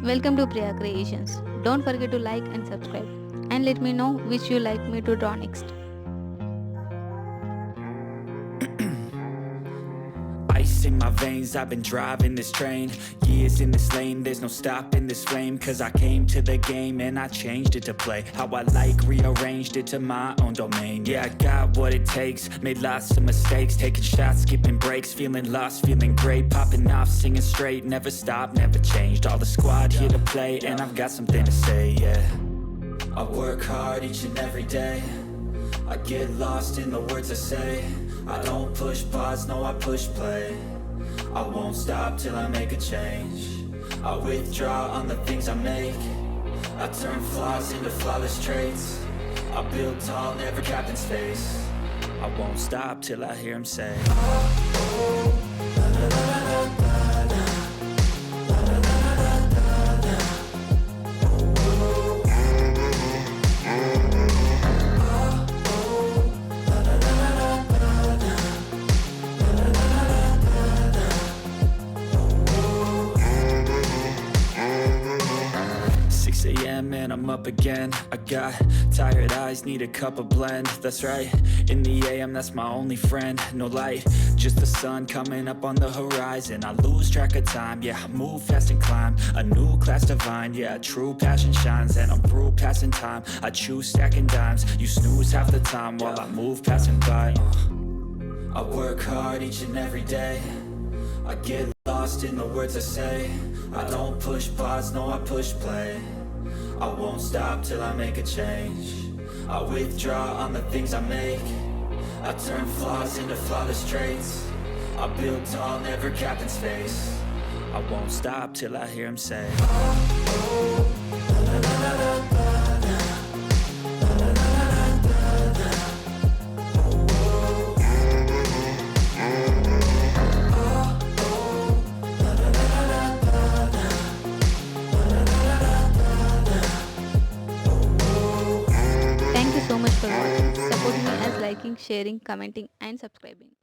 Welcome to Priya Creations. Don't forget to like and subscribe and let me know which you like me to draw next. Ice in my veins, I've been driving this train. Years in this lane, there's no stopping this flame. Cause I came to the game and I changed it to play how I like, rearranged it to my own domain. Yeah, I got what it takes, made lots of mistakes, taking shots, skipping breaks, feeling lost, feeling great, popping off, singing straight, never stopped, never changed. All the squad here to play and I've got something to say, yeah. I work hard each and every day, I get lost in the words I say. I don't push pause, no I push play. I won't stop till I make a change. I withdraw on the things I make. I turn flaws into flawless traits. I build tall, never capped in space. I won't stop till I hear him say, and I'm up again. I got tired eyes, need a cup of blend. That's right, in the AM, that's my only friend. No light, just the sun coming up on the horizon. I lose track of time, yeah, I move fast and climb a new class divine, yeah, true passion shines. And I'm through passing time, I choose stacking dimes. You snooze half the time while I move passing by. I work hard each and every day, I get lost in the words I say. I don't push pause, no I push play. I won't stop till I make a change. I withdraw on the things I make. I turn flaws into flawless traits. I build tall, never capped in space. I won't stop till I hear him say, Thank you so much for watching. Support me as liking, sharing, commenting and subscribing.